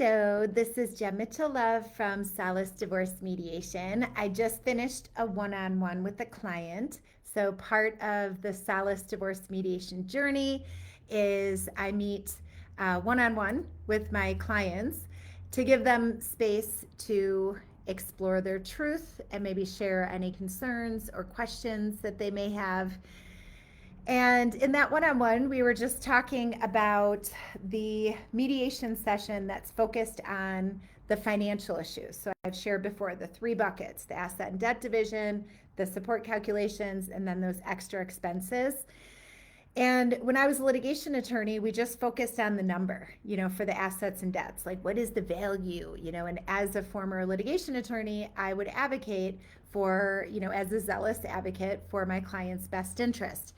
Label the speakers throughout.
Speaker 1: Hello, this is Jem Mitchell-Love from Solace Divorce Mediation. I just finished a one-on-one with a client. So part of the Solace Divorce Mediation journey is I meet one-on-one with my clients to give them space to explore their truth and maybe share any concerns or questions that they may have. And in that one on one, we were just talking about the mediation session that's focused on the financial issues. So I've shared before the three buckets: the asset and debt division, the support calculations, and then those extra expenses. And when I was a litigation attorney, we just focused on the number, for the assets and debts. Like, what is the value, And as a former litigation attorney, I would advocate for, as a zealous advocate for my client's best interest.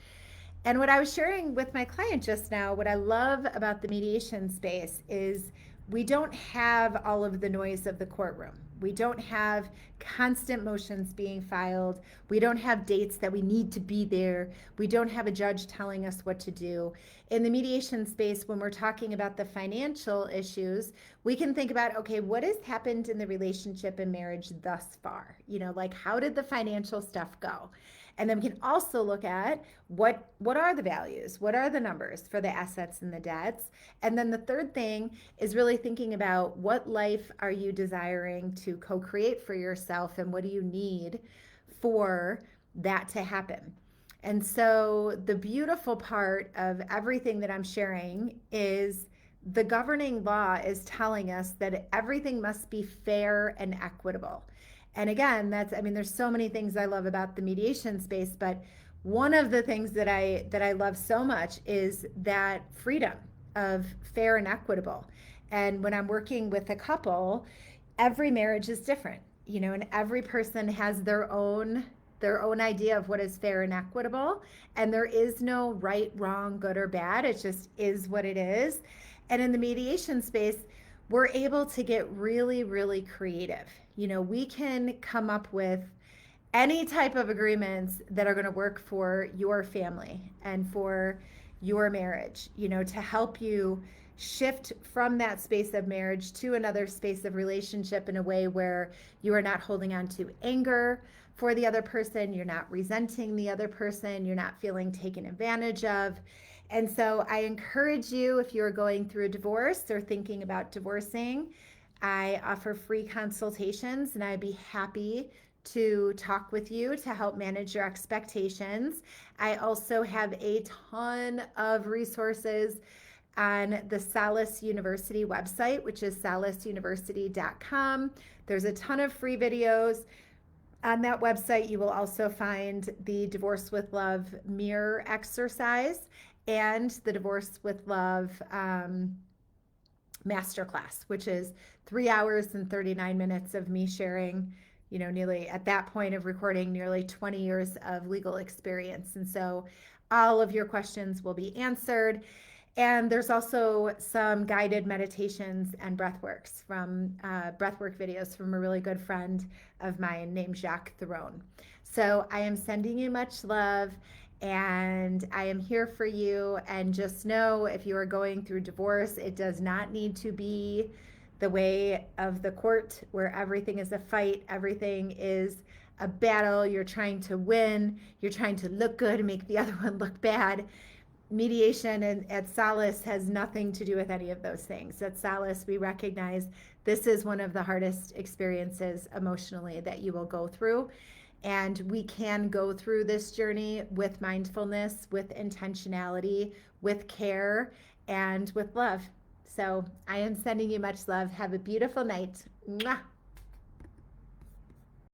Speaker 1: And what I was sharing with my client just now, what I love about the mediation space is we don't have all of the noise of the courtroom. We don't have constant motions being filed. We don't have dates that we need to be there. We don't have a judge telling us what to do. In the mediation space, when we're talking about the financial issues, we can think about, okay, what has happened in the relationship and marriage thus far? Like, how did the financial stuff go? And then we can also look at what are the values? What are the numbers for the assets and the debts? And then the third thing is really thinking about what life are you desiring to co-create for yourself, and what do you need for that to happen? And so the beautiful part of everything that I'm sharing is the governing law is telling us that everything must be fair and equitable. And again, there's so many things I love about the mediation space, but one of the things that I love so much is that freedom of fair and equitable. And when I'm working with a couple, every marriage is different, and every person has their own idea of what is fair and equitable. And there is no right, wrong, good or bad. It just is what it is. And in the mediation space, we're able to get really, really creative. We can come up with any type of agreements that are going to work for your family and for your marriage, to help you shift from that space of marriage to another space of relationship in a way where you are not holding on to anger for the other person, you're not resenting the other person, you're not feeling taken advantage of. And so I encourage you, if you're going through a divorce or thinking about divorcing, I offer free consultations, and I'd be happy to talk with you to help manage your expectations. I also have a ton of resources on the Solace University website, which is solaceuniversity.com. There's a ton of free videos. On that website, you will also find the Divorce with Love mirror exercise and the Divorce with Love masterclass, which is 3 hours and 39 minutes of me sharing, nearly at that point of recording, nearly 20 years of legal experience. And so all of your questions will be answered. And there's also some guided meditations and breathwork videos from a really good friend of mine named Jacques Theron. So I am sending you much love, and I am here for you. And just know, if you are going through divorce, it does not need to be the way of the court where everything is a fight, everything is a battle, you're trying to win, you're trying to look good and make the other one look bad. Mediation at Solace has nothing to do with any of those things. At Solace, we recognize this is one of the hardest experiences emotionally that you will go through. And we can go through this journey with mindfulness, with intentionality, with care, and with love. So I am sending you much love. Have a beautiful night. Mwah.